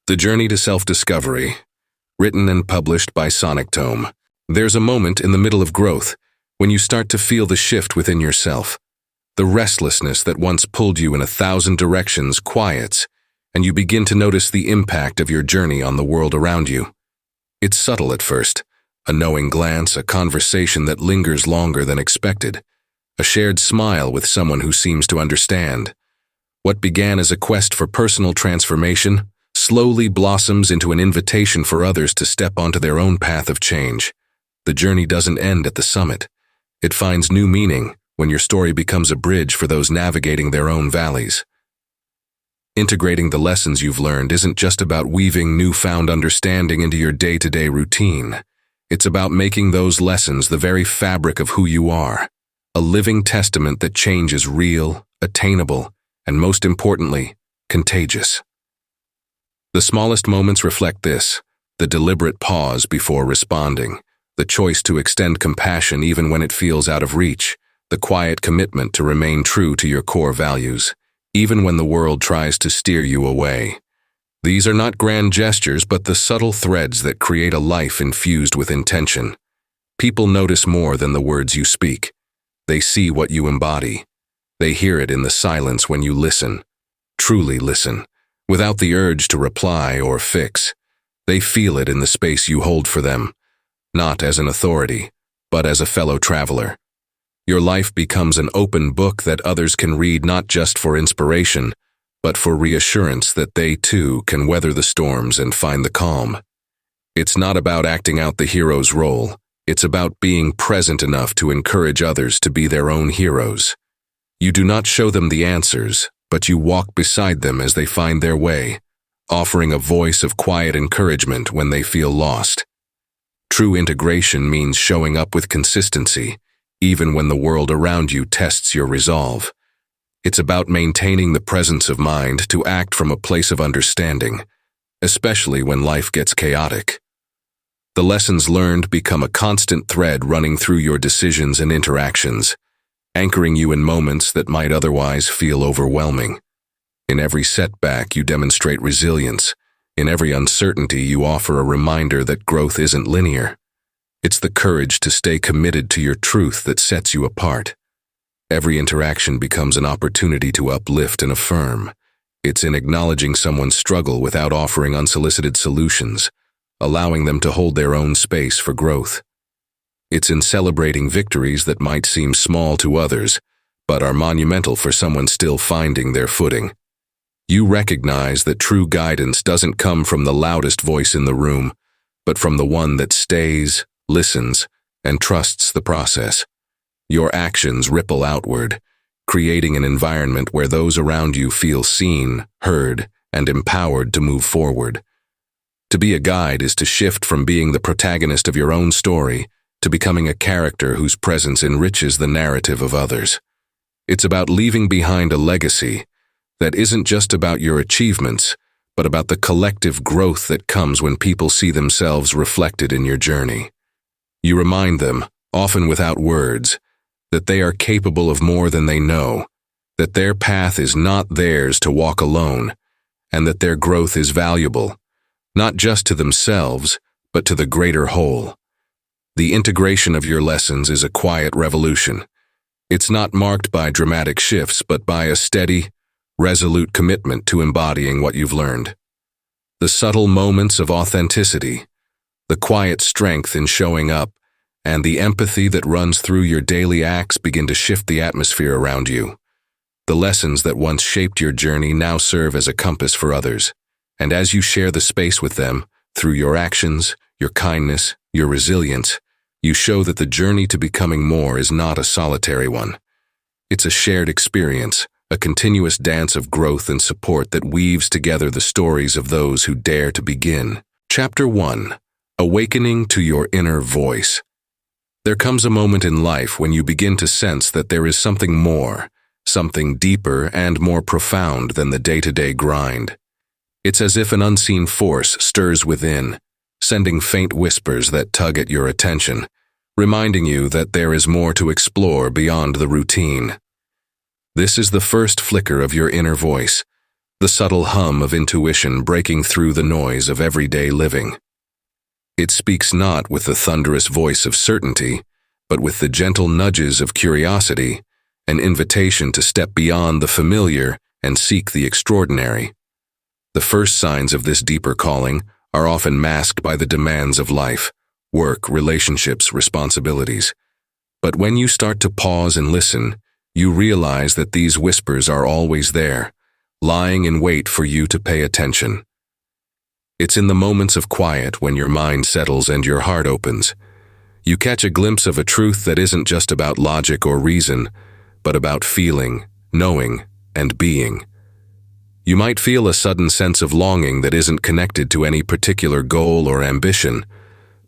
The Journey to Self-Discovery, written and published by Sonic Tome. There's a moment in the middle of growth when you start to feel the shift within yourself. The restlessness that once pulled you in 1,000 directions quiets, and you begin to notice the impact of your journey on the world around you. It's subtle at first, a knowing glance, a conversation that lingers longer than expected, a shared smile with someone who seems to understand. What began as a quest for personal transformation slowly blossoms into an invitation for others to step onto their own path of change. The journey doesn't end at the summit. It finds new meaning when your story becomes a bridge for those navigating their own valleys. Integrating the lessons you've learned isn't just about weaving newfound understanding into your day-to-day routine. It's about making those lessons the very fabric of who you are, a living testament that change is real, attainable, and most importantly, contagious. The smallest moments reflect this, the deliberate pause before responding, the choice to extend compassion even when it feels out of reach, the quiet commitment to remain true to your core values, even when the world tries to steer you away. These are not grand gestures, but the subtle threads that create a life infused with intention. People notice more than the words you speak. They see what you embody. They hear it in the silence when you listen, truly listen, without the urge to reply or fix. They feel it in the space you hold for them, not as an authority, but as a fellow traveler. Your life becomes an open book that others can read not just for inspiration, but for reassurance that they too can weather the storms and find the calm. It's not about acting out the hero's role. It's about being present enough to encourage others to be their own heroes. You do not show them the answers, but you walk beside them as they find their way, offering a voice of quiet encouragement when they feel lost. True integration means showing up with consistency, even when the world around you tests your resolve. It's about maintaining the presence of mind to act from a place of understanding, especially when life gets chaotic. The lessons learned become a constant thread running through your decisions and interactions, anchoring you in moments that might otherwise feel overwhelming. In every setback, you demonstrate resilience. In every uncertainty, you offer a reminder that growth isn't linear. It's the courage to stay committed to your truth that sets you apart. Every interaction becomes an opportunity to uplift and affirm. It's in acknowledging someone's struggle without offering unsolicited solutions, allowing them to hold their own space for growth. It's in celebrating victories that might seem small to others, but are monumental for someone still finding their footing. You recognize that true guidance doesn't come from the loudest voice in the room, but from the one that stays, listens, and trusts the process. Your actions ripple outward, creating an environment where those around you feel seen, heard, and empowered to move forward. To be a guide is to shift from being the protagonist of your own story to becoming a character whose presence enriches the narrative of others. It's about leaving behind a legacy that isn't just about your achievements, but about the collective growth that comes when people see themselves reflected in your journey. You remind them, often without words, that they are capable of more than they know, that their path is not theirs to walk alone, and that their growth is valuable, not just to themselves, but to the greater whole. The integration of your lessons is a quiet revolution. It's not marked by dramatic shifts, but by a steady, resolute commitment to embodying what you've learned. The subtle moments of authenticity, the quiet strength in showing up, and the empathy that runs through your daily acts begin to shift the atmosphere around you. The lessons that once shaped your journey now serve as a compass for others, and as you share the space with them, through your actions, your kindness, your resilience, you show that the journey to becoming more is not a solitary one. It's a shared experience, a continuous dance of growth and support that weaves together the stories of those who dare to begin. Chapter 1. Awakening to your inner voice. There comes a moment in life when you begin to sense that there is something more, something deeper and more profound than the day-to-day grind. It's as if an unseen force stirs within, sending faint whispers that tug at your attention, reminding you that there is more to explore beyond the routine. This is the first flicker of your inner voice, the subtle hum of intuition breaking through the noise of everyday living. It speaks not with the thunderous voice of certainty, but with the gentle nudges of curiosity, an invitation to step beyond the familiar and seek the extraordinary. The first signs of this deeper calling are often masked by the demands of life, work, relationships, responsibilities. But when you start to pause and listen, you realize that these whispers are always there, lying in wait for you to pay attention. It's in the moments of quiet when your mind settles and your heart opens. You catch a glimpse of a truth that isn't just about logic or reason, but about feeling, knowing, and being. You might feel a sudden sense of longing that isn't connected to any particular goal or ambition,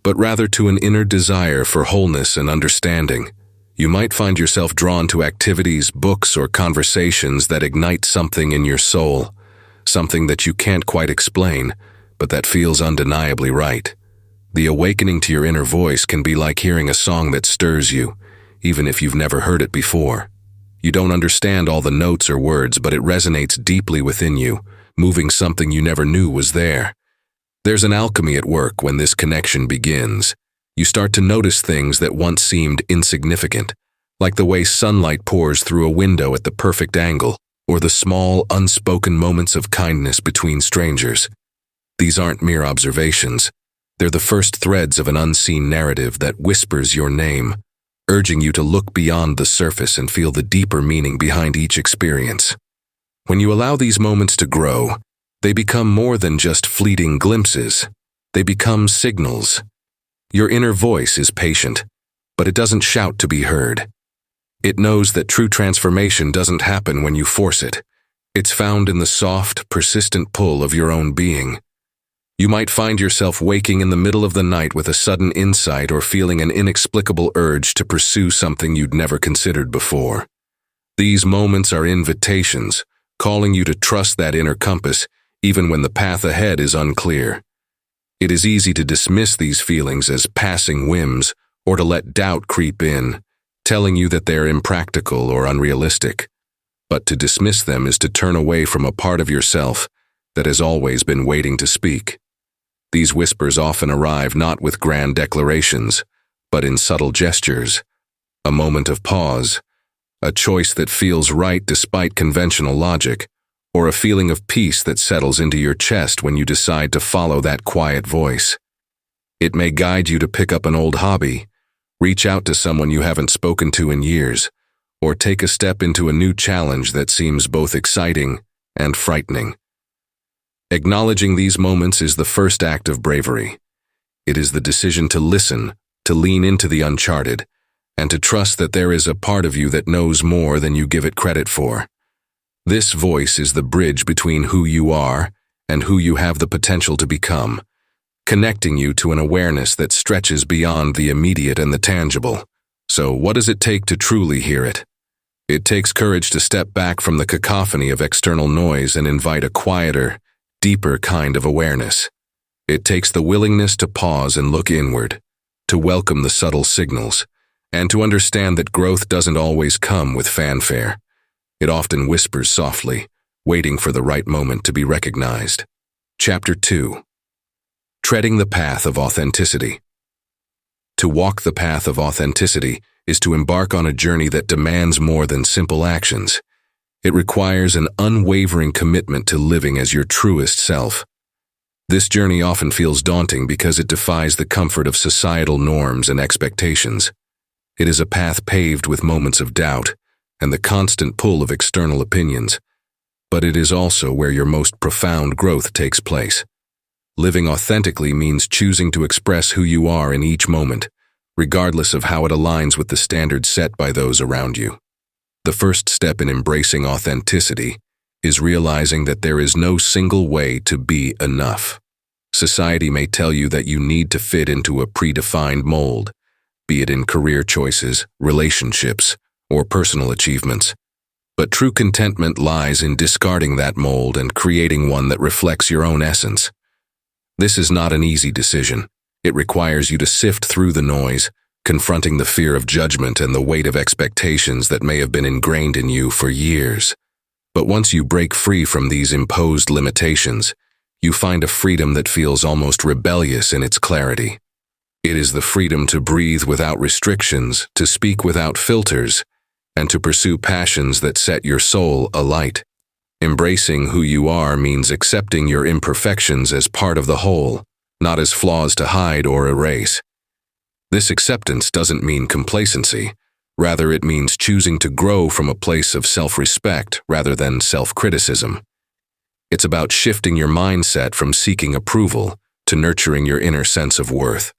but rather to an inner desire for wholeness and understanding. You might find yourself drawn to activities, books, or conversations that ignite something in your soul, something that you can't quite explain, but that feels undeniably right. The awakening to your inner voice can be like hearing a song that stirs you, even if you've never heard it before. You don't understand all the notes or words, but it resonates deeply within you, moving something you never knew was there. There's an alchemy at work when this connection begins. You start to notice things that once seemed insignificant, like the way sunlight pours through a window at the perfect angle, or the small, unspoken moments of kindness between strangers. These aren't mere observations. They're the first threads of an unseen narrative that whispers your name, urging you to look beyond the surface and feel the deeper meaning behind each experience. When you allow these moments to grow, they become more than just fleeting glimpses. They become signals. Your inner voice is patient, but it doesn't shout to be heard. It knows that true transformation doesn't happen when you force it. It's found in the soft, persistent pull of your own being. You might find yourself waking in the middle of the night with a sudden insight or feeling an inexplicable urge to pursue something you'd never considered before. These moments are invitations, calling you to trust that inner compass, even when the path ahead is unclear. It is easy to dismiss these feelings as passing whims or to let doubt creep in, telling you that they're impractical or unrealistic. But to dismiss them is to turn away from a part of yourself that has always been waiting to speak. These whispers often arrive not with grand declarations, but in subtle gestures, a moment of pause, a choice that feels right despite conventional logic, or a feeling of peace that settles into your chest when you decide to follow that quiet voice. It may guide you to pick up an old hobby, reach out to someone you haven't spoken to in years, or take a step into a new challenge that seems both exciting and frightening. Acknowledging these moments is the first act of bravery. It is the decision to listen, to lean into the uncharted, and to trust that there is a part of you that knows more than you give it credit for. This voice is the bridge between who you are and who you have the potential to become, connecting you to an awareness that stretches beyond the immediate and the tangible. So, what does it take to truly hear it? It takes courage to step back from the cacophony of external noise and invite a quieter, deeper kind of awareness. It takes the willingness to pause and look inward, to welcome the subtle signals, and to understand that growth doesn't always come with fanfare. It often whispers softly, waiting for the right moment to be recognized. Chapter 2. Treading the Path of Authenticity. To walk the path of authenticity is to embark on a journey that demands more than simple actions. It requires an unwavering commitment to living as your truest self. This journey often feels daunting because it defies the comfort of societal norms and expectations. It is a path paved with moments of doubt and the constant pull of external opinions, but it is also where your most profound growth takes place. Living authentically means choosing to express who you are in each moment, regardless of how it aligns with the standards set by those around you. The first step in embracing authenticity is realizing that there is no single way to be enough. Society may tell you that you need to fit into a predefined mold, be it in career choices, relationships, or personal achievements. But true contentment lies in discarding that mold and creating one that reflects your own essence. This is not an easy decision. It requires you to sift through the noise, confronting the fear of judgment and the weight of expectations that may have been ingrained in you for years. But once you break free from these imposed limitations, you find a freedom that feels almost rebellious in its clarity. It is the freedom to breathe without restrictions, to speak without filters, and to pursue passions that set your soul alight. Embracing who you are means accepting your imperfections as part of the whole, not as flaws to hide or erase. This acceptance doesn't mean complacency. Rather, it means choosing to grow from a place of self-respect rather than self-criticism. It's about shifting your mindset from seeking approval to nurturing your inner sense of worth.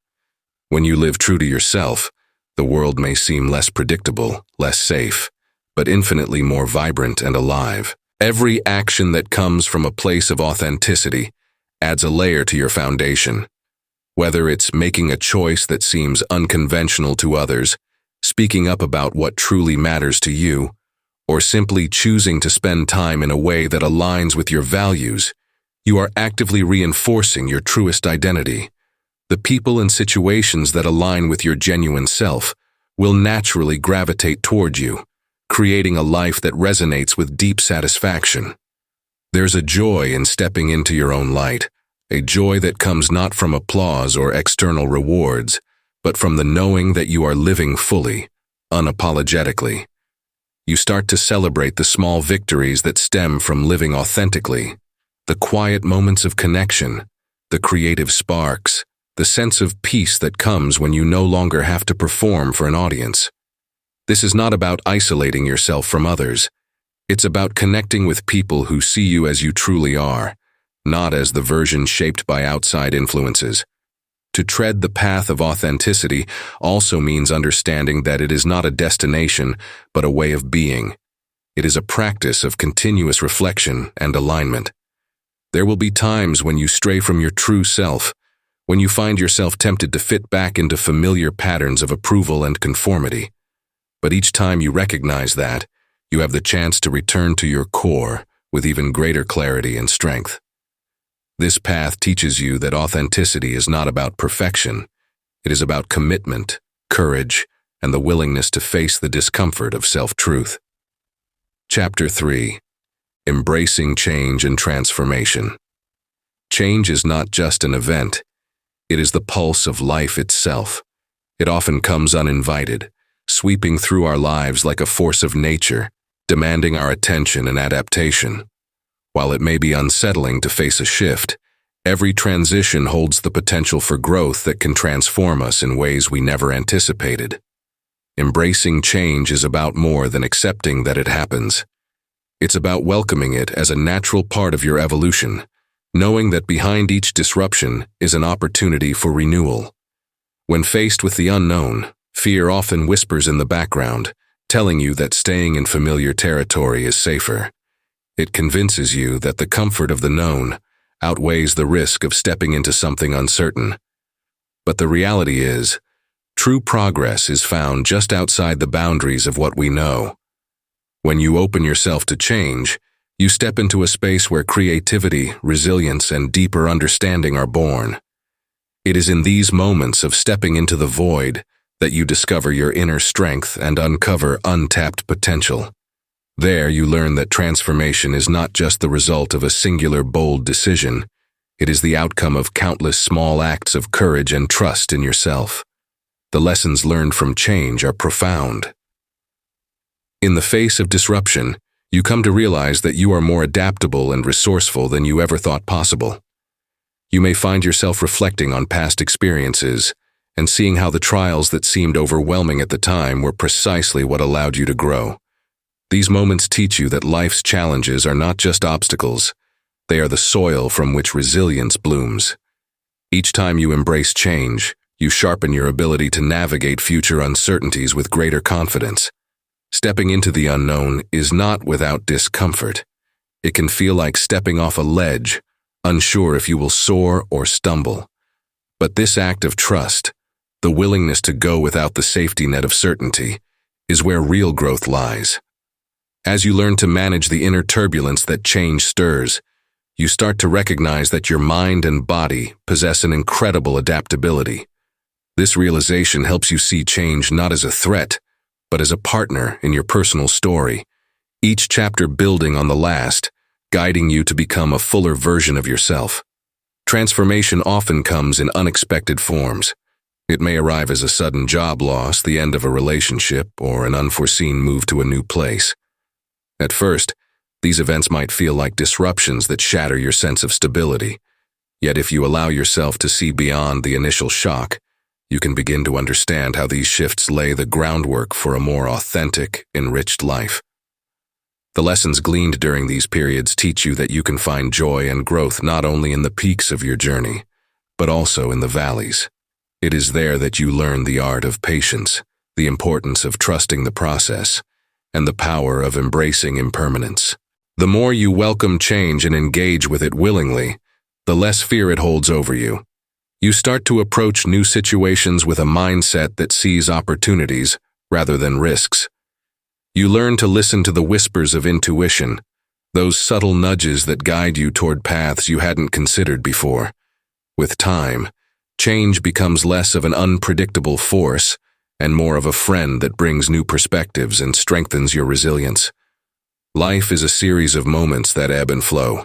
When you live true to yourself, the world may seem less predictable, less safe, but infinitely more vibrant and alive. Every action that comes from a place of authenticity adds a layer to your foundation. Whether it's making a choice that seems unconventional to others, speaking up about what truly matters to you, or simply choosing to spend time in a way that aligns with your values, you are actively reinforcing your truest identity. The people and situations that align with your genuine self will naturally gravitate toward you, creating a life that resonates with deep satisfaction. There's a joy in stepping into your own light, a joy that comes not from applause or external rewards, but from the knowing that you are living fully, unapologetically. You start to celebrate the small victories that stem from living authentically, the quiet moments of connection, the creative sparks, the sense of peace that comes when you no longer have to perform for an audience. This is not about isolating yourself from others. It's about connecting with people who see you as you truly are, not as the version shaped by outside influences. To tread the path of authenticity also means understanding that it is not a destination, but a way of being. It is a practice of continuous reflection and alignment. There will be times when you stray from your true self, when you find yourself tempted to fit back into familiar patterns of approval and conformity. But each time you recognize that, you have the chance to return to your core with even greater clarity and strength. This path teaches you that authenticity is not about perfection. It is about commitment, courage, and the willingness to face the discomfort of self-truth. Chapter 3. Embracing Change and Transformation. Change is not just an event. It is the pulse of life itself. It often comes uninvited, sweeping through our lives like a force of nature, demanding our attention and adaptation. While it may be unsettling to face a shift, every transition holds the potential for growth that can transform us in ways we never anticipated. Embracing change is about more than accepting that it happens. It's about welcoming it as a natural part of your evolution, knowing that behind each disruption is an opportunity for renewal. When faced with the unknown, fear often whispers in the background, telling you that staying in familiar territory is safer. It convinces you that the comfort of the known outweighs the risk of stepping into something uncertain. But the reality is, true progress is found just outside the boundaries of what we know. When you open yourself to change, you step into a space where creativity, resilience, and deeper understanding are born. It is in these moments of stepping into the void that you discover your inner strength and uncover untapped potential. There you learn that transformation is not just the result of a singular bold decision. It is the outcome of countless small acts of courage and trust in yourself. The lessons learned from change are profound. In the face of disruption, you come to realize that you are more adaptable and resourceful than you ever thought possible. You may find yourself reflecting on past experiences and seeing how the trials that seemed overwhelming at the time were precisely what allowed you to grow. These moments teach you that life's challenges are not just obstacles, they are the soil from which resilience blooms. Each time you embrace change, you sharpen your ability to navigate future uncertainties with greater confidence. Stepping into the unknown is not without discomfort. It can feel like stepping off a ledge, unsure if you will soar or stumble. But this act of trust, the willingness to go without the safety net of certainty, is where real growth lies. As you learn to manage the inner turbulence that change stirs, you start to recognize that your mind and body possess an incredible adaptability. This realization helps you see change not as a threat, but as a partner in your personal story, each chapter building on the last, guiding you to become a fuller version of yourself. Transformation often comes in unexpected forms. It may arrive as a sudden job loss, the end of a relationship, or an unforeseen move to a new place. At first, these events might feel like disruptions that shatter your sense of stability. Yet if you allow yourself to see beyond the initial shock, you can begin to understand how these shifts lay the groundwork for a more authentic, enriched life. The lessons gleaned during these periods teach you that you can find joy and growth not only in the peaks of your journey, but also in the valleys. It is there that you learn the art of patience, the importance of trusting the process, and the power of embracing impermanence. The more you welcome change and engage with it willingly, the less fear it holds over you. You start to approach new situations with a mindset that sees opportunities rather than risks. You learn to listen to the whispers of intuition, those subtle nudges that guide you toward paths you hadn't considered before. With time, change becomes less of an unpredictable force and more of a friend that brings new perspectives and strengthens your resilience. Life is a series of moments that ebb and flow.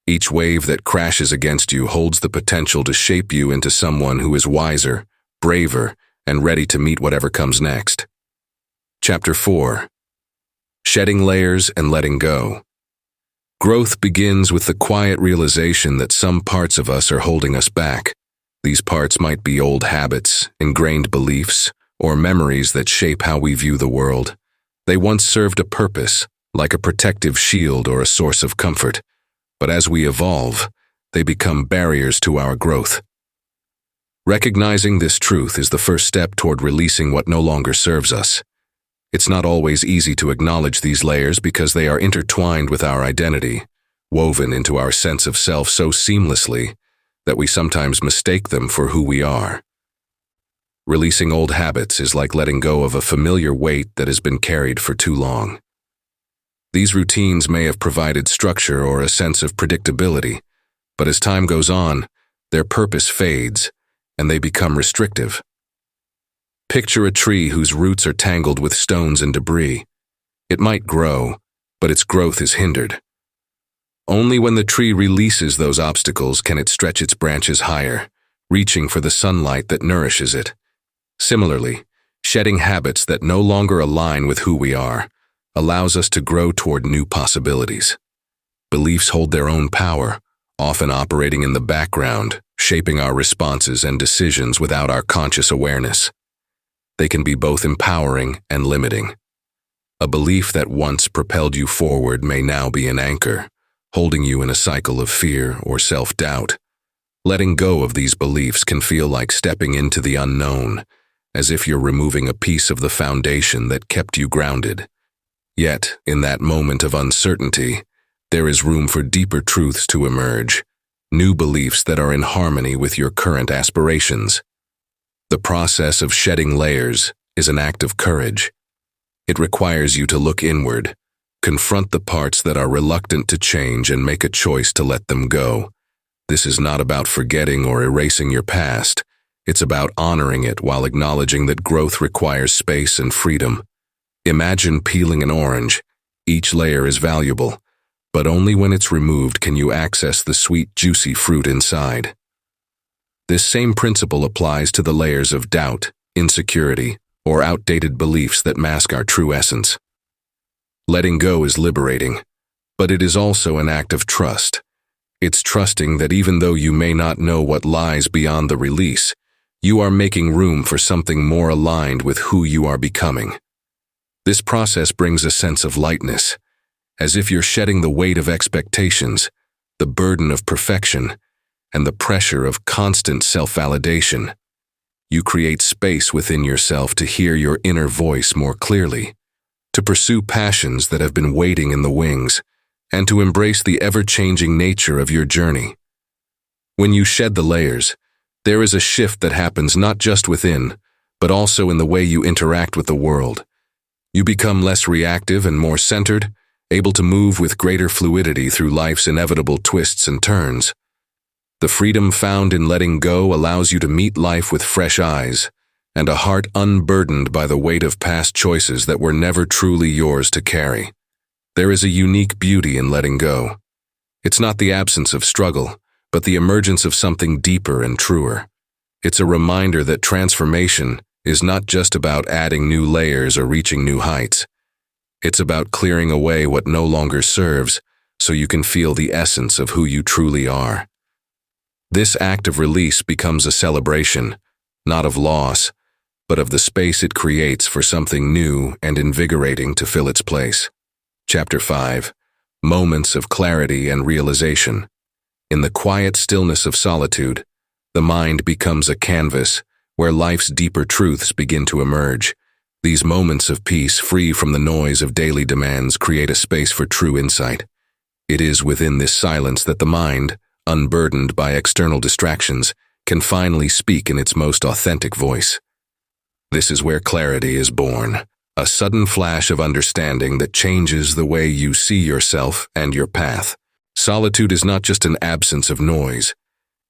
Each wave that crashes against you holds the potential to shape you into someone who is wiser, braver, and ready to meet whatever comes next. Chapter 4. Shedding Layers and Letting Go. Growth begins with the quiet realization that some parts of us are holding us back. These parts might be old habits, ingrained beliefs, or memories that shape how we view the world. They once served a purpose, like a protective shield or a source of comfort. But as we evolve, they become barriers to our growth. Recognizing this truth is the first step toward releasing what no longer serves us. It's not always easy to acknowledge these layers because they are intertwined with our identity, woven into our sense of self so seamlessly that we sometimes mistake them for who we are. Releasing old habits is like letting go of a familiar weight that has been carried for too long. These routines may have provided structure or a sense of predictability, but as time goes on, their purpose fades, and they become restrictive. Picture a tree whose roots are tangled with stones and debris. It might grow, but its growth is hindered. Only when the tree releases those obstacles can it stretch its branches higher, reaching for the sunlight that nourishes it. Similarly, shedding habits that no longer align with who we are allows us to grow toward new possibilities. Beliefs hold their own power, often operating in the background, shaping our responses and decisions without our conscious awareness. They can be both empowering and limiting. A belief that once propelled you forward may now be an anchor, holding you in a cycle of fear or self-doubt. Letting go of these beliefs can feel like stepping into the unknown, as if you're removing a piece of the foundation that kept you grounded. Yet, in that moment of uncertainty, there is room for deeper truths to emerge, new beliefs that are in harmony with your current aspirations. The process of shedding layers is an act of courage. It requires you to look inward, confront the parts that are reluctant to change, and make a choice to let them go. This is not about forgetting or erasing your past. It's about honoring it while acknowledging that growth requires space and freedom. Imagine peeling an orange. Each layer is valuable, but only when it's removed can you access the sweet, juicy fruit inside. This same principle applies to the layers of doubt, insecurity, or outdated beliefs that mask our true essence. Letting go is liberating, but it is also an act of trust. It's trusting that even though you may not know what lies beyond the release, you are making room for something more aligned with who you are becoming. This process brings a sense of lightness, as if you're shedding the weight of expectations, the burden of perfection, and the pressure of constant self-validation. You create space within yourself to hear your inner voice more clearly, to pursue passions that have been waiting in the wings, and to embrace the ever-changing nature of your journey. When you shed the layers, there is a shift that happens not just within, but also in the way you interact with the world. You become less reactive and more centered, able to move with greater fluidity through life's inevitable twists and turns. The freedom found in letting go allows you to meet life with fresh eyes and a heart unburdened by the weight of past choices that were never truly yours to carry. There is a unique beauty in letting go. It's not the absence of struggle, but the emergence of something deeper and truer. It's a reminder that transformation is not just about adding new layers or reaching new heights. It's about clearing away what no longer serves so you can feel the essence of who you truly are. This act of release becomes a celebration, not of loss, but of the space it creates for something new and invigorating to fill its place. Chapter 5. Moments of Clarity and Realization. In the quiet stillness of solitude, the mind becomes a canvas where life's deeper truths begin to emerge. These moments of peace, free from the noise of daily demands, create a space for true insight. It is within this silence that the mind, unburdened by external distractions, can finally speak in its most authentic voice. This is where clarity is born, a sudden flash of understanding that changes the way you see yourself and your path. Solitude is not just an absence of noise.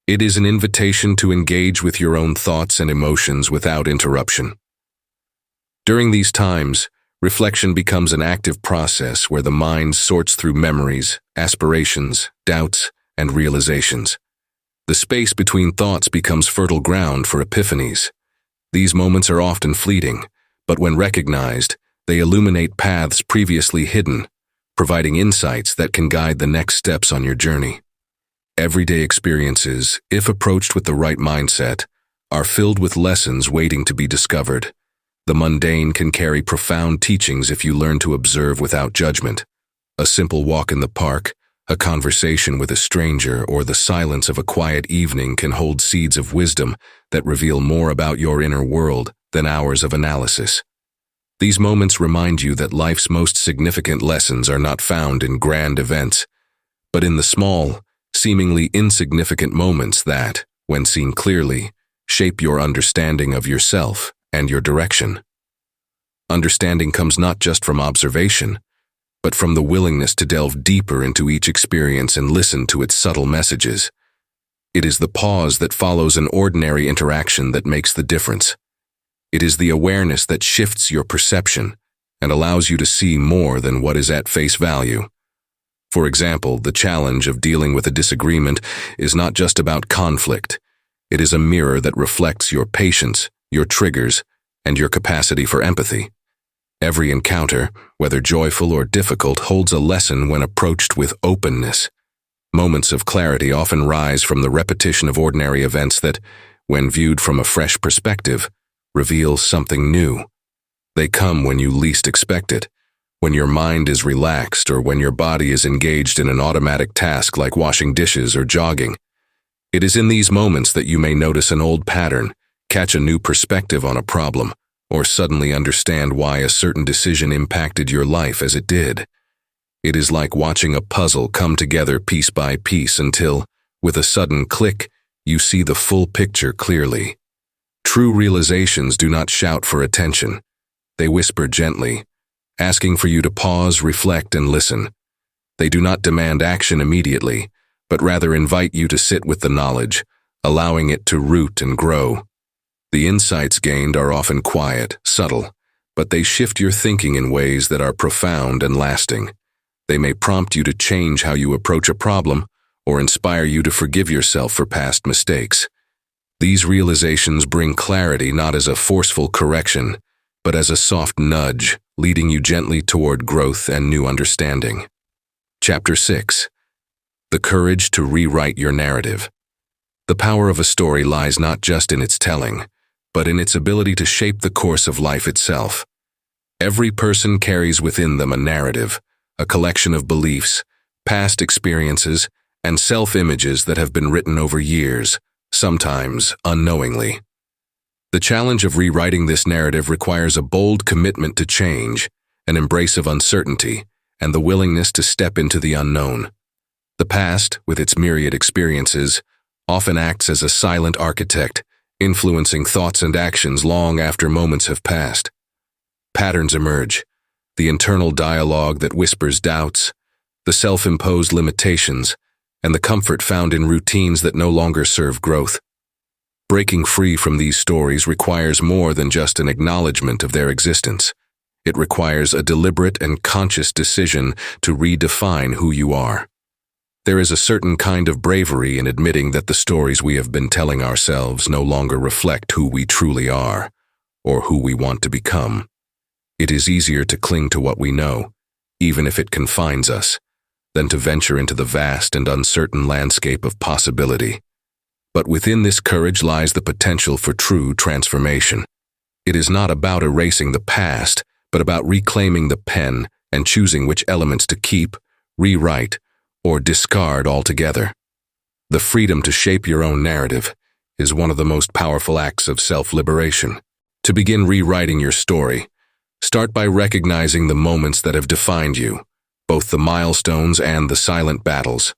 It is an invitation to engage with your own thoughts and emotions without interruption. During these times, reflection becomes an active process where the mind sorts through memories, aspirations, doubts, and realizations. The space between thoughts becomes fertile ground for epiphanies. These moments are often fleeting, but when recognized, they illuminate paths previously hidden, providing insights that can guide the next steps on your journey. Everyday experiences, if approached with the right mindset, are filled with lessons waiting to be discovered. The mundane can carry profound teachings if you learn to observe without judgment. A simple walk in the park, a conversation with a stranger, or the silence of a quiet evening can hold seeds of wisdom that reveal more about your inner world than hours of analysis. These moments remind you that life's most significant lessons are not found in grand events, but in the small, seemingly insignificant moments that, when seen clearly, shape your understanding of yourself and your direction. Understanding comes not just from observation, but from the willingness to delve deeper into each experience and listen to its subtle messages. It is the pause that follows an ordinary interaction that makes the difference. It is the awareness that shifts your perception and allows you to see more than what is at face value. For example, the challenge of dealing with a disagreement is not just about conflict. It is a mirror that reflects your patience, your triggers, and your capacity for empathy. Every encounter, whether joyful or difficult, holds a lesson when approached with openness. Moments of clarity often rise from the repetition of ordinary events that, when viewed from a fresh perspective, reveal something new. They come when you least expect it, when your mind is relaxed or when your body is engaged in an automatic task like washing dishes or jogging. It is in these moments that you may notice an old pattern, catch a new perspective on a problem, or suddenly understand why a certain decision impacted your life as it did. It is like watching a puzzle come together piece by piece until, with a sudden click, you see the full picture clearly. True realizations do not shout for attention. They whisper gently, asking for you to pause, reflect, and listen. They do not demand action immediately, but rather invite you to sit with the knowledge, allowing it to root and grow. The insights gained are often quiet, subtle, but they shift your thinking in ways that are profound and lasting. They may prompt you to change how you approach a problem or inspire you to forgive yourself for past mistakes. These realizations bring clarity not as a forceful correction, but as a soft nudge, leading you gently toward growth and new understanding. Chapter 6. The Courage to Rewrite Your Narrative. The power of a story lies not just in its telling, but in its ability to shape the course of life itself. Every person carries within them a narrative, a collection of beliefs, past experiences, and self-images that have been written over years, sometimes unknowingly. The challenge of rewriting this narrative requires a bold commitment to change, an embrace of uncertainty, and the willingness to step into the unknown. The past, with its myriad experiences, often acts as a silent architect, influencing thoughts and actions long after moments have passed. Patterns emerge, the internal dialogue that whispers doubts, the self-imposed limitations, and the comfort found in routines that no longer serve growth. Breaking free from these stories requires more than just an acknowledgement of their existence. It requires a deliberate and conscious decision to redefine who you are. There is a certain kind of bravery in admitting that the stories we have been telling ourselves no longer reflect who we truly are, or who we want to become. It is easier to cling to what we know, even if it confines us, than to venture into the vast and uncertain landscape of possibility. But within this courage lies the potential for true transformation. It is not about erasing the past, but about reclaiming the pen and choosing which elements to keep, rewrite, or discard altogether. The freedom to shape your own narrative is one of the most powerful acts of self-liberation. To begin rewriting your story, start by recognizing the moments that have defined you, both the milestones and the silent battles.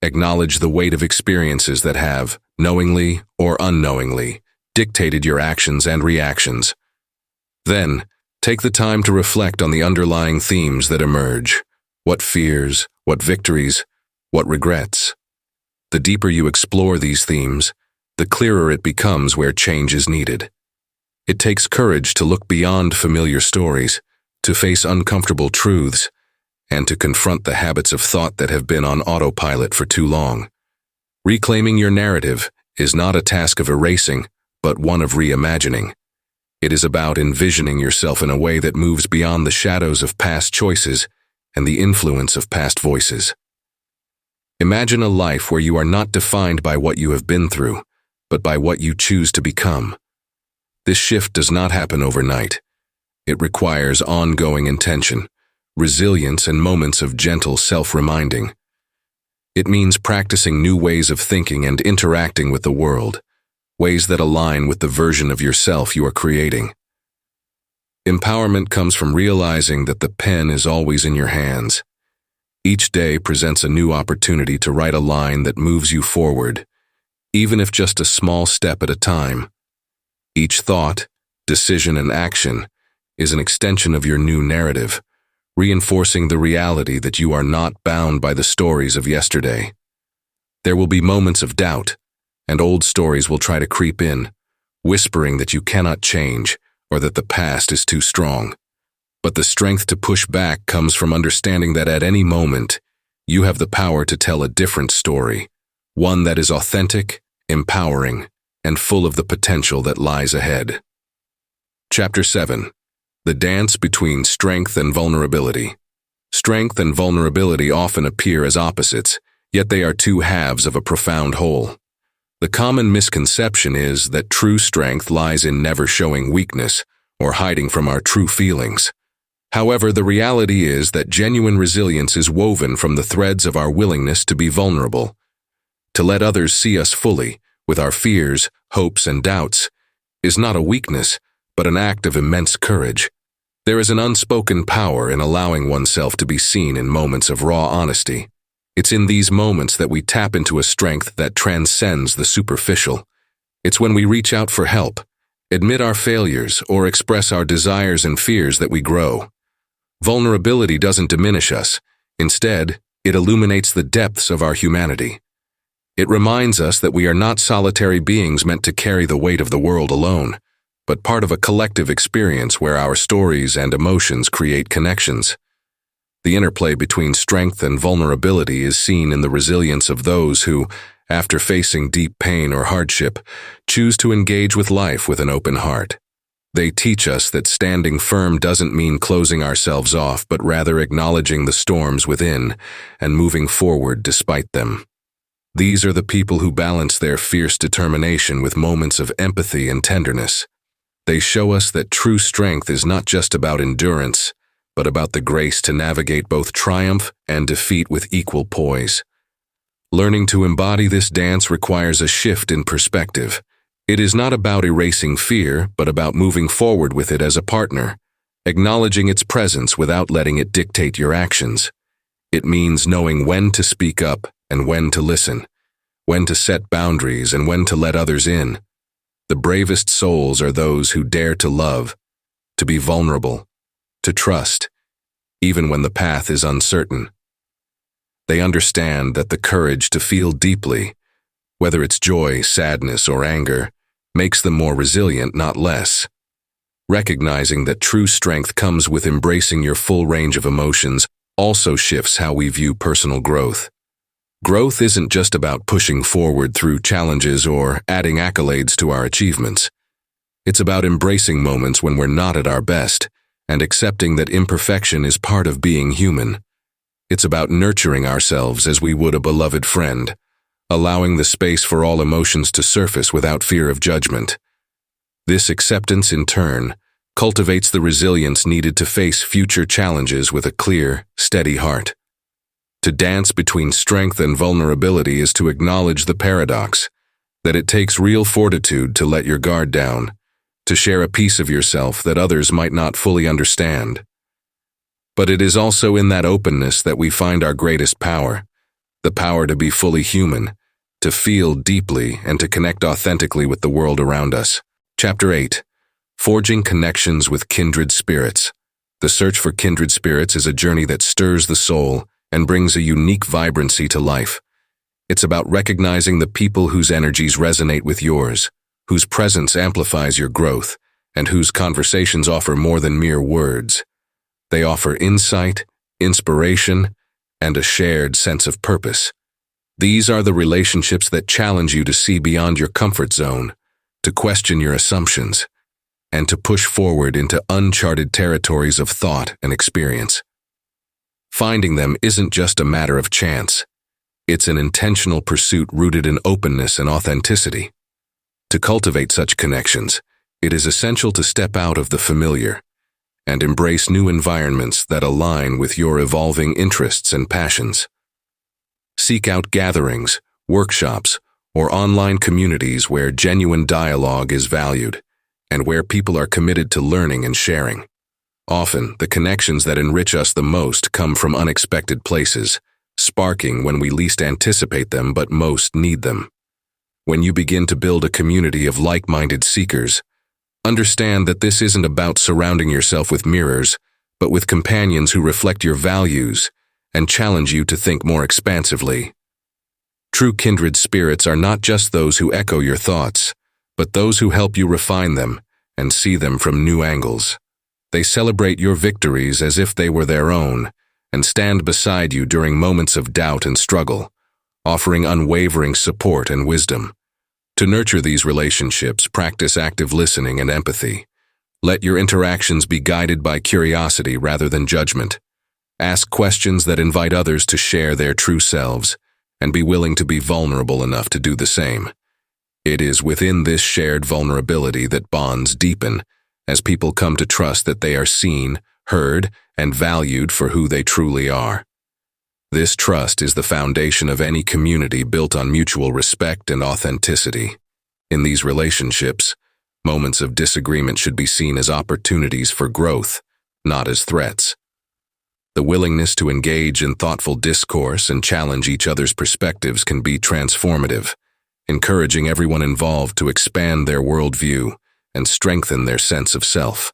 Acknowledge the weight of experiences that have, knowingly or unknowingly, dictated your actions and reactions. Then, take the time to reflect on the underlying themes that emerge. What fears, what victories, what regrets. The deeper you explore these themes, the clearer it becomes where change is needed. It takes courage to look beyond familiar stories, to face uncomfortable truths, and to confront the habits of thought that have been on autopilot for too long. Reclaiming your narrative is not a task of erasing, but one of reimagining. It is about envisioning yourself in a way that moves beyond the shadows of past choices and the influence of past voices. Imagine a life where you are not defined by what you have been through, but by what you choose to become. This shift does not happen overnight. It requires ongoing intention, resilience, and moments of gentle self-reminding. It means practicing new ways of thinking and interacting with the world, ways that align with the version of yourself you are creating. Empowerment comes from realizing that the pen is always in your hands. Each day presents a new opportunity to write a line that moves you forward, even if just a small step at a time. Each thought, decision, and action is an extension of your new narrative, reinforcing the reality that you are not bound by the stories of yesterday. There will be moments of doubt, and old stories will try to creep in, whispering that you cannot change or that the past is too strong. But the strength to push back comes from understanding that at any moment, you have the power to tell a different story, one that is authentic, empowering, and full of the potential that lies ahead. Chapter 7. The Dance Between Strength and Vulnerability. Strength and vulnerability often appear as opposites, yet they are two halves of a profound whole. The common misconception is that true strength lies in never showing weakness or hiding from our true feelings. However, the reality is that genuine resilience is woven from the threads of our willingness to be vulnerable. To let others see us fully, with our fears, hopes, and doubts, is not a weakness, but an act of immense courage. There is an unspoken power in allowing oneself to be seen in moments of raw honesty. It's in these moments that we tap into a strength that transcends the superficial. It's when we reach out for help, admit our failures, or express our desires and fears that we grow. Vulnerability doesn't diminish us. Instead, it illuminates the depths of our humanity. It reminds us that we are not solitary beings meant to carry the weight of the world alone, but part of a collective experience where our stories and emotions create connections. The interplay between strength and vulnerability is seen in the resilience of those who, after facing deep pain or hardship, choose to engage with life with an open heart. They teach us that standing firm doesn't mean closing ourselves off, but rather acknowledging the storms within and moving forward despite them. These are the people who balance their fierce determination with moments of empathy and tenderness. They show us that true strength is not just about endurance, but about the grace to navigate both triumph and defeat with equal poise. Learning to embody this dance requires a shift in perspective. It is not about erasing fear, but about moving forward with it as a partner, acknowledging its presence without letting it dictate your actions. It means knowing when to speak up and when to listen, when to set boundaries and when to let others in. The bravest souls are those who dare to love, to be vulnerable, to trust, even when the path is uncertain. They understand that the courage to feel deeply, whether it's joy, sadness, or anger, makes them more resilient, not less. Recognizing that true strength comes with embracing your full range of emotions also shifts how we view personal growth. Growth isn't just about pushing forward through challenges or adding accolades to our achievements. It's about embracing moments when we're not at our best and accepting that imperfection is part of being human. It's about nurturing ourselves as we would a beloved friend, allowing the space for all emotions to surface without fear of judgment. This acceptance, in turn, cultivates the resilience needed to face future challenges with a clear, steady heart. To dance between strength and vulnerability is to acknowledge the paradox, that it takes real fortitude to let your guard down, to share a piece of yourself that others might not fully understand. But it is also in that openness that we find our greatest power, the power to be fully human, to feel deeply, and to connect authentically with the world around us. Chapter 8. Forging Connections with Kindred Spirits. The search for kindred spirits is a journey that stirs the soul and brings a unique vibrancy to life. It's about recognizing the people whose energies resonate with yours, whose presence amplifies your growth, and whose conversations offer more than mere words. They offer insight, inspiration, and a shared sense of purpose. These are the relationships that challenge you to see beyond your comfort zone, to question your assumptions, and to push forward into uncharted territories of thought and experience. Finding them isn't just a matter of chance. It's an intentional pursuit rooted in openness and authenticity. To cultivate such connections, it is essential to step out of the familiar and embrace new environments that align with your evolving interests and passions. Seek out gatherings, workshops, or online communities where genuine dialogue is valued and where people are committed to learning and sharing. Often, the connections that enrich us the most come from unexpected places, sparking when we least anticipate them but most need them. When you begin to build a community of like-minded seekers, understand that this isn't about surrounding yourself with mirrors, but with companions who reflect your values and challenge you to think more expansively. True kindred spirits are not just those who echo your thoughts, but those who help you refine them and see them from new angles. They celebrate your victories as if they were their own and stand beside you during moments of doubt and struggle, offering unwavering support and wisdom. To nurture these relationships, practice active listening and empathy. Let your interactions be guided by curiosity rather than judgment. Ask questions that invite others to share their true selves, and be willing to be vulnerable enough to do the same. It is within this shared vulnerability that bonds deepen, as people come to trust that they are seen, heard, and valued for who they truly are. This trust is the foundation of any community built on mutual respect and authenticity. In these relationships, moments of disagreement should be seen as opportunities for growth, not as threats. The willingness to engage in thoughtful discourse and challenge each other's perspectives can be transformative, encouraging everyone involved to expand their worldview and strengthen their sense of self.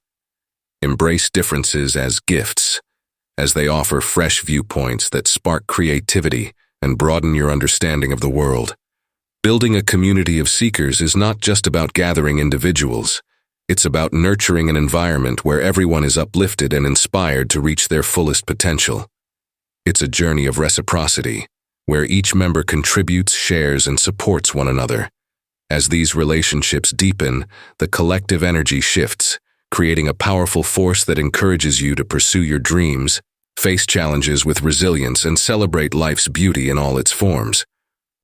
Embrace differences as gifts, as they offer fresh viewpoints that spark creativity and broaden your understanding of the world. Building a community of seekers is not just about gathering individuals. It's about nurturing an environment where everyone is uplifted and inspired to reach their fullest potential. It's a journey of reciprocity, where each member contributes, shares, and supports one another. As these relationships deepen, the collective energy shifts, creating a powerful force that encourages you to pursue your dreams, face challenges with resilience, and celebrate life's beauty in all its forms.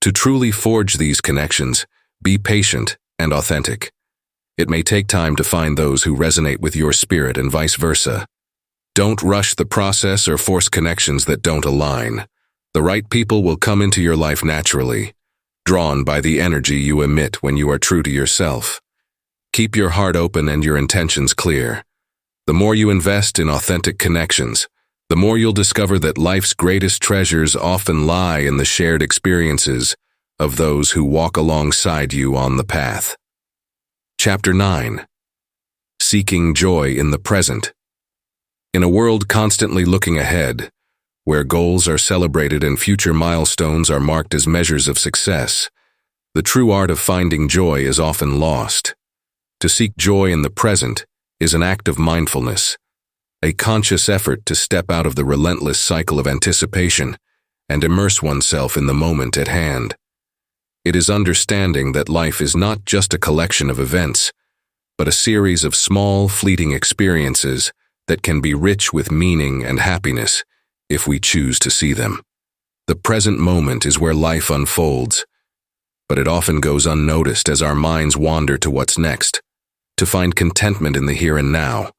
To truly forge these connections, be patient and authentic. It may take time to find those who resonate with your spirit and vice versa. Don't rush the process or force connections that don't align. The right people will come into your life naturally, drawn by the energy you emit when you are true to yourself. Keep your heart open and your intentions clear. The more you invest in authentic connections, the more you'll discover that life's greatest treasures often lie in the shared experiences of those who walk alongside you on the path. Chapter 9. Seeking Joy in the Present. In a world constantly looking ahead, where goals are celebrated and future milestones are marked as measures of success, the true art of finding joy is often lost. To seek joy in the present is an act of mindfulness, a conscious effort to step out of the relentless cycle of anticipation and immerse oneself in the moment at hand. It is understanding that life is not just a collection of events, but a series of small, fleeting experiences that can be rich with meaning and happiness if we choose to see them. The present moment is where life unfolds, but it often goes unnoticed as our minds wander to what's next. To find contentment in the here and now,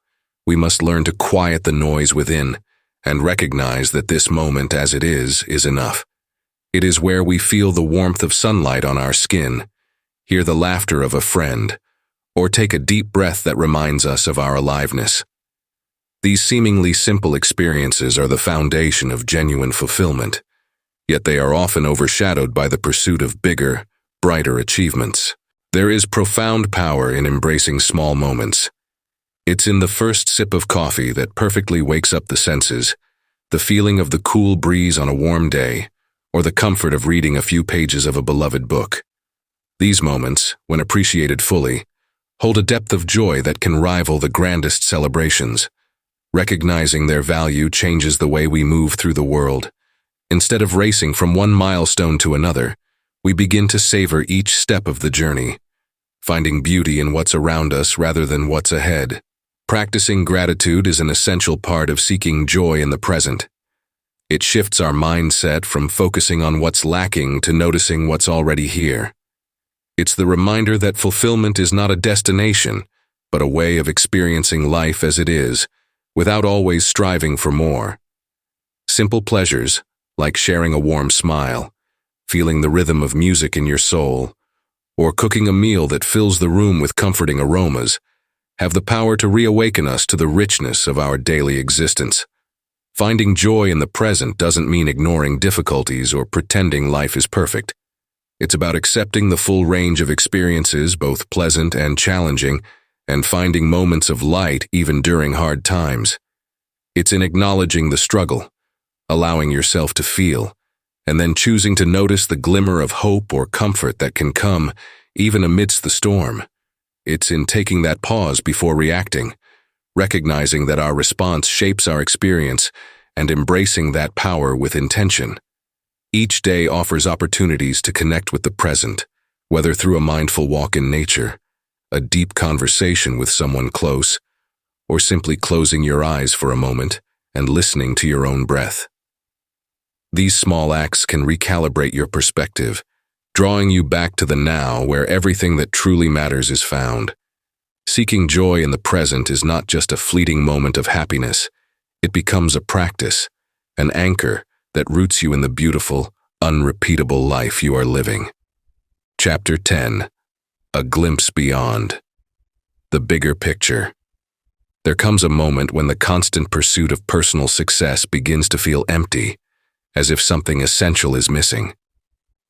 we must learn to quiet the noise within and recognize that this moment as it is enough. It is where we feel the warmth of sunlight on our skin, hear the laughter of a friend, or take a deep breath that reminds us of our aliveness. These seemingly simple experiences are the foundation of genuine fulfillment, yet they are often overshadowed by the pursuit of bigger, brighter achievements. There is profound power in embracing small moments. It's in the first sip of coffee that perfectly wakes up the senses, the feeling of the cool breeze on a warm day, or the comfort of reading a few pages of a beloved book. These moments, when appreciated fully, hold a depth of joy that can rival the grandest celebrations. Recognizing their value changes the way we move through the world. Instead of racing from one milestone to another, we begin to savor each step of the journey, finding beauty in what's around us rather than what's ahead. Practicing gratitude is an essential part of seeking joy in the present. It shifts our mindset from focusing on what's lacking to noticing what's already here. It's the reminder that fulfillment is not a destination, but a way of experiencing life as it is, without always striving for more. Simple pleasures, like sharing a warm smile, feeling the rhythm of music in your soul, or cooking a meal that fills the room with comforting aromas, have the power to reawaken us to the richness of our daily existence. Finding joy in the present doesn't mean ignoring difficulties or pretending life is perfect. It's about accepting the full range of experiences, both pleasant and challenging, and finding moments of light even during hard times. It's in acknowledging the struggle, allowing yourself to feel, and then choosing to notice the glimmer of hope or comfort that can come even amidst the storm. It's in taking that pause before reacting, recognizing that our response shapes our experience, and embracing that power with intention. Each day offers opportunities to connect with the present, whether through a mindful walk in nature, a deep conversation with someone close, or simply closing your eyes for a moment and listening to your own breath. These small acts can recalibrate your perspective, drawing you back to the now where everything that truly matters is found. Seeking joy in the present is not just a fleeting moment of happiness. It becomes a practice, an anchor that roots you in the beautiful, unrepeatable life you are living. Chapter 10. A Glimpse Beyond. The Bigger Picture. There comes a moment when the constant pursuit of personal success begins to feel empty, as if something essential is missing.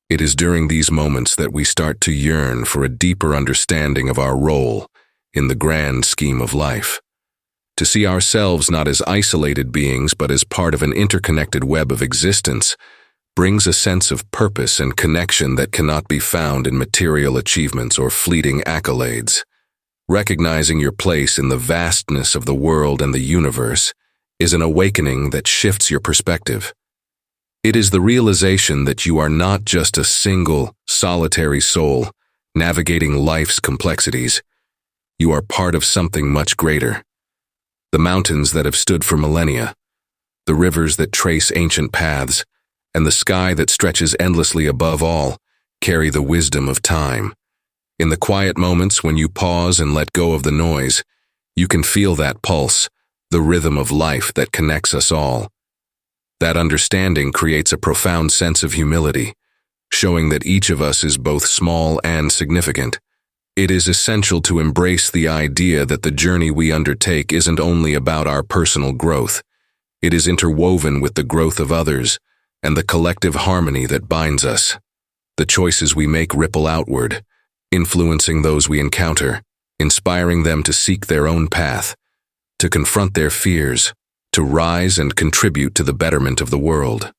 It is during these moments that we start to yearn for a deeper understanding of our role in the grand scheme of life. To see ourselves not as isolated beings but as part of an interconnected web of existence brings a sense of purpose and connection that cannot be found in material achievements or fleeting accolades. Recognizing your place in the vastness of the world and the universe is an awakening that shifts your perspective. It is the realization that you are not just a single, solitary soul navigating life's complexities. You are part of something much greater. The mountains that have stood for millennia, the rivers that trace ancient paths, and the sky that stretches endlessly above all carry the wisdom of time. In the quiet moments when you pause and let go of the noise, you can feel that pulse, the rhythm of life that connects us all. That understanding creates a profound sense of humility, showing that each of us is both small and significant. It is essential to embrace the idea that the journey we undertake isn't only about our personal growth. It is interwoven with the growth of others and the collective harmony that binds us. The choices we make ripple outward, influencing those we encounter, inspiring them to seek their own path, to confront their fears, to rise and contribute to the betterment of the world.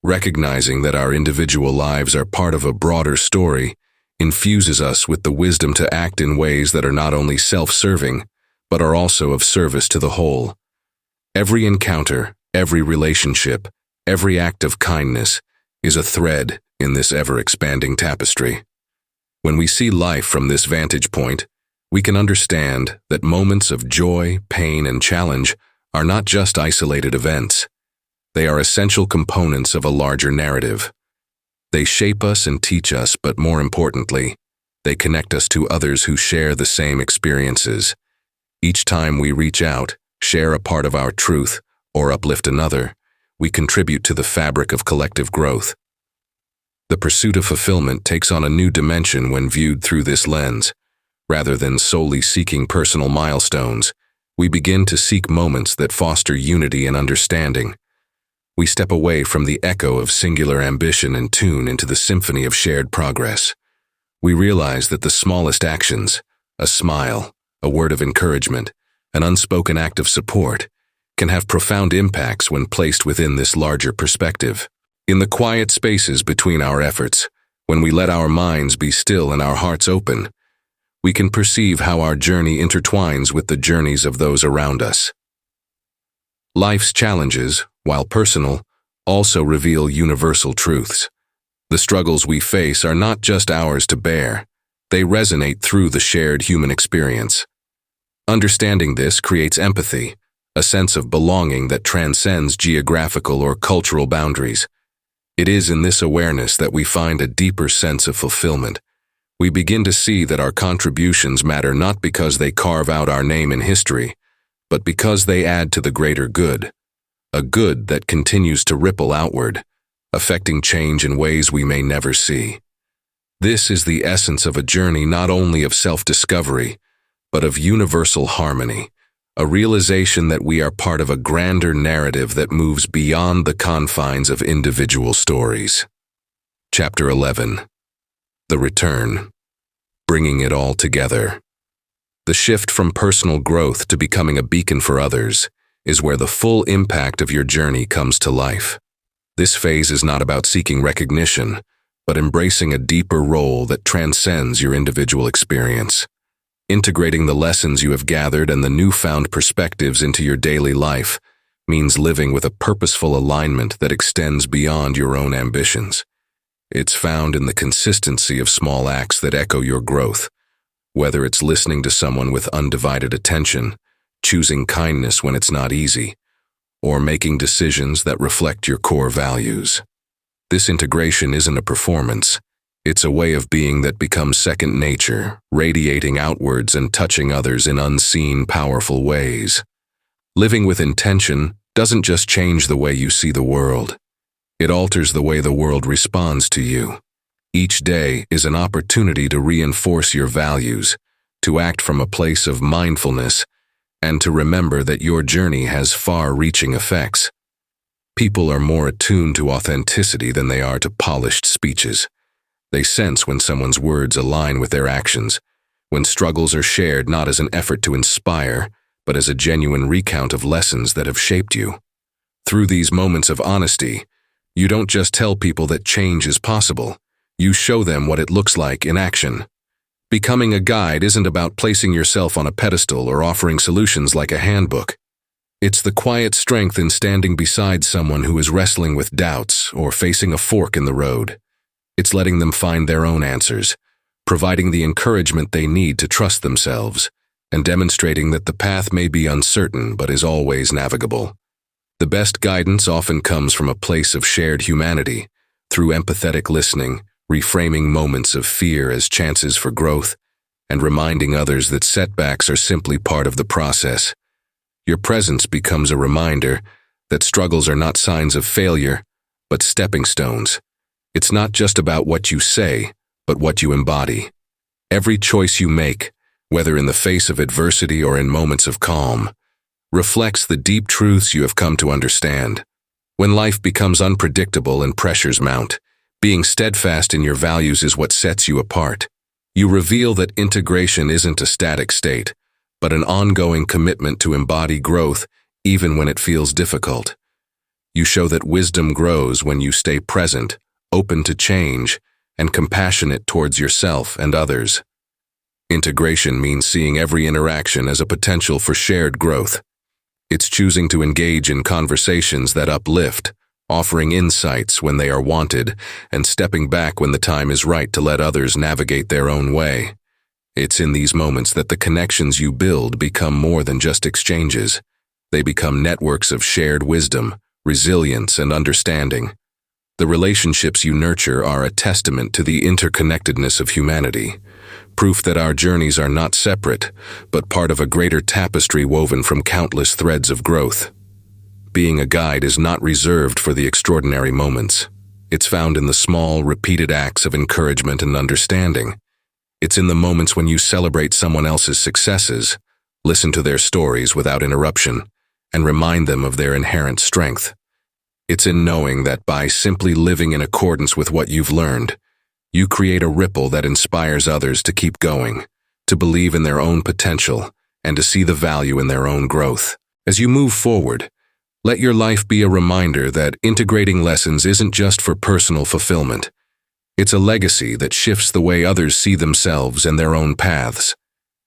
Recognizing that our individual lives are part of a broader story infuses us with the wisdom to act in ways that are not only self-serving, but are also of service to the whole. Every encounter, every relationship, every act of kindness is a thread in this ever-expanding tapestry. When we see life from this vantage point, we can understand that moments of joy, pain, and challenge are not just isolated events. They are essential components of a larger narrative. They shape us and teach us, but more importantly, they connect us to others who share the same experiences. Each time we reach out, share a part of our truth, or uplift another, we contribute to the fabric of collective growth. The pursuit of fulfillment takes on a new dimension when viewed through this lens. Rather than solely seeking personal milestones, we begin to seek moments that foster unity and understanding. We step away from the echo of singular ambition and tune into the symphony of shared progress. We realize that the smallest actions, a smile, a word of encouragement, an unspoken act of support, can have profound impacts when placed within this larger perspective. In the quiet spaces between our efforts, when we let our minds be still and our hearts open, we can perceive how our journey intertwines with the journeys of those around us. Life's challenges, while personal, also reveal universal truths. The struggles we face are not just ours to bear, they resonate through the shared human experience. Understanding this creates empathy, a sense of belonging that transcends geographical or cultural boundaries. It is in this awareness that we find a deeper sense of fulfillment. We begin to see that our contributions matter not because they carve out our name in history, but because they add to the greater good, a good that continues to ripple outward, affecting change in ways we may never see. This is the essence of a journey not only of self-discovery, but of universal harmony, a realization that we are part of a grander narrative that moves beyond the confines of individual stories. Chapter 11. The Return. Bringing it all together. The shift from personal growth to becoming a beacon for others is where the full impact of your journey comes to life. This phase is not about seeking recognition, but embracing a deeper role that transcends your individual experience. Integrating the lessons you have gathered and the newfound perspectives into your daily life means living with a purposeful alignment that extends beyond your own ambitions. It's found in the consistency of small acts that echo your growth, whether it's listening to someone with undivided attention, choosing kindness when it's not easy, or making decisions that reflect your core values. This integration isn't a performance. It's a way of being that becomes second nature, radiating outwards and touching others in unseen, powerful ways. Living with intention doesn't just change the way you see the world. It alters the way the world responds to you. Each day is an opportunity to reinforce your values, to act from a place of mindfulness, and to remember that your journey has far-reaching effects. People are more attuned to authenticity than they are to polished speeches. They sense when someone's words align with their actions, when struggles are shared not as an effort to inspire, but as a genuine recount of lessons that have shaped you. Through these moments of honesty, you don't just tell people that change is possible, you show them what it looks like in action. Becoming a guide isn't about placing yourself on a pedestal or offering solutions like a handbook. It's the quiet strength in standing beside someone who is wrestling with doubts or facing a fork in the road. It's letting them find their own answers, providing the encouragement they need to trust themselves, and demonstrating that the path may be uncertain but is always navigable. The best guidance often comes from a place of shared humanity, through empathetic listening, reframing moments of fear as chances for growth, and reminding others that setbacks are simply part of the process. Your presence becomes a reminder that struggles are not signs of failure, but stepping stones. It's not just about what you say, but what you embody. Every choice you make, whether in the face of adversity or in moments of calm, reflects the deep truths you have come to understand. When life becomes unpredictable and pressures mount, being steadfast in your values is what sets you apart. You reveal that integration isn't a static state, but an ongoing commitment to embody growth even when it feels difficult. You show that wisdom grows when you stay present, open to change, and compassionate towards yourself and others. Integration means seeing every interaction as a potential for shared growth. It's choosing to engage in conversations that uplift, offering insights when they are wanted, and stepping back when the time is right to let others navigate their own way. It's in these moments that the connections you build become more than just exchanges. They become networks of shared wisdom, resilience, and understanding. The relationships you nurture are a testament to the interconnectedness of humanity, proof that our journeys are not separate, but part of a greater tapestry woven from countless threads of growth. Being a guide is not reserved for the extraordinary moments. It's found in the small, repeated acts of encouragement and understanding. It's in the moments when you celebrate someone else's successes, listen to their stories without interruption, and remind them of their inherent strength. It's in knowing that by simply living in accordance with what you've learned, you create a ripple that inspires others to keep going, to believe in their own potential, and to see the value in their own growth. As you move forward, let your life be a reminder that integrating lessons isn't just for personal fulfillment. It's a legacy that shifts the way others see themselves and their own paths.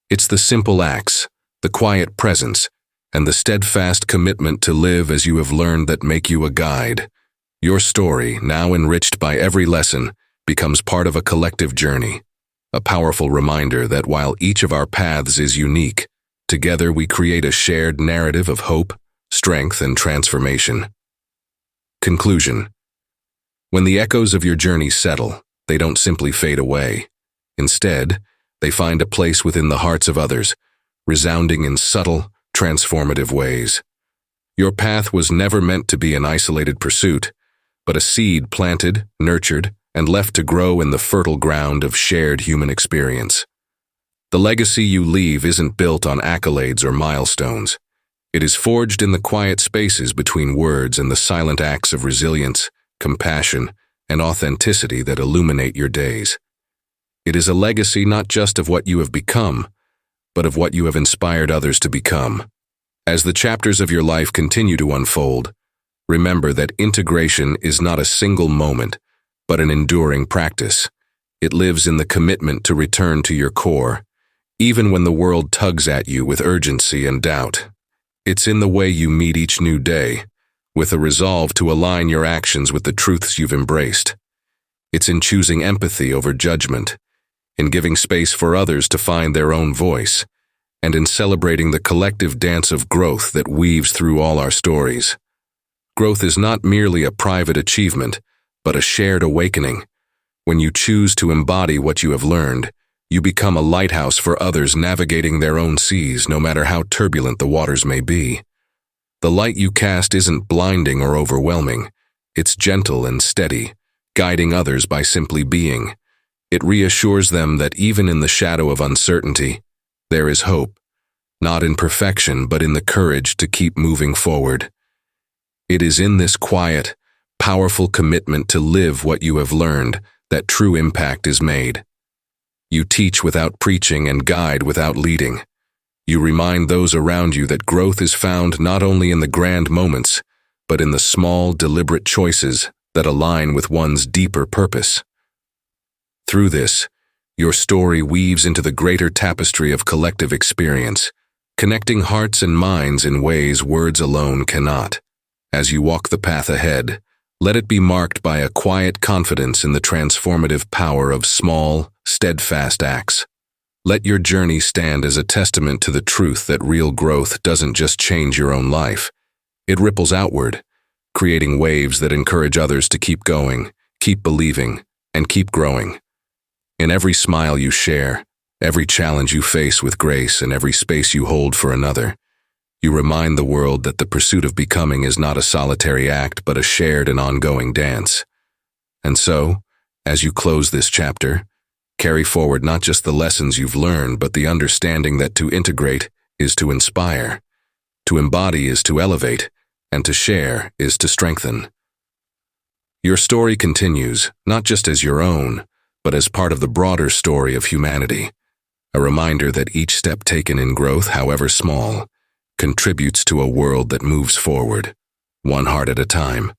It's the simple acts, the quiet presence, and the steadfast commitment to live as you have learned that make you a guide. Your story, now enriched by every lesson, becomes part of a collective journey, a powerful reminder that while each of our paths is unique, together we create a shared narrative of hope, strength, and transformation. Conclusion. When the echoes of your journey settle, they don't simply fade away. Instead, they find a place within the hearts of others, resounding in subtle, transformative ways. Your path was never meant to be an isolated pursuit, but a seed planted, nurtured, and left to grow in the fertile ground of shared human experience. The legacy you leave isn't built on accolades or milestones. It is forged in the quiet spaces between words and the silent acts of resilience, compassion, and authenticity that illuminate your days. It is a legacy not just of what you have become, but of what you have inspired others to become. As the chapters of your life continue to unfold, remember that integration is not a single moment, but an enduring practice. It lives in the commitment to return to your core, even when the world tugs at you with urgency and doubt. It's in the way you meet each new day, with a resolve to align your actions with the truths you've embraced. It's in choosing empathy over judgment, in giving space for others to find their own voice, and in celebrating the collective dance of growth that weaves through all our stories. Growth is not merely a private achievement, but a shared awakening. When you choose to embody what you have learned, you become a lighthouse for others navigating their own seas, no matter how turbulent the waters may be. The light you cast isn't blinding or overwhelming. It's gentle and steady, guiding others by simply being. It reassures them that even in the shadow of uncertainty, there is hope, not in perfection, but in the courage to keep moving forward. It is in this quiet, powerful commitment to live what you have learned that true impact is made. You teach without preaching and guide without leading. You remind those around you that growth is found not only in the grand moments, but in the small, deliberate choices that align with one's deeper purpose. Through this, your story weaves into the greater tapestry of collective experience, connecting hearts and minds in ways words alone cannot. As you walk the path ahead, let it be marked by a quiet confidence in the transformative power of small, steadfast acts. Let your journey stand as a testament to the truth that real growth doesn't just change your own life. It ripples outward, creating waves that encourage others to keep going, keep believing, and keep growing. In every smile you share, every challenge you face with grace, and every space you hold for another, you remind the world that the pursuit of becoming is not a solitary act, but a shared and ongoing dance. And so, as you close this chapter, carry forward not just the lessons you've learned, but the understanding that to integrate is to inspire, to embody is to elevate, and to share is to strengthen. Your story continues, not just as your own, but as part of the broader story of humanity, a reminder that each step taken in growth, however small, contributes to a world that moves forward, one heart at a time.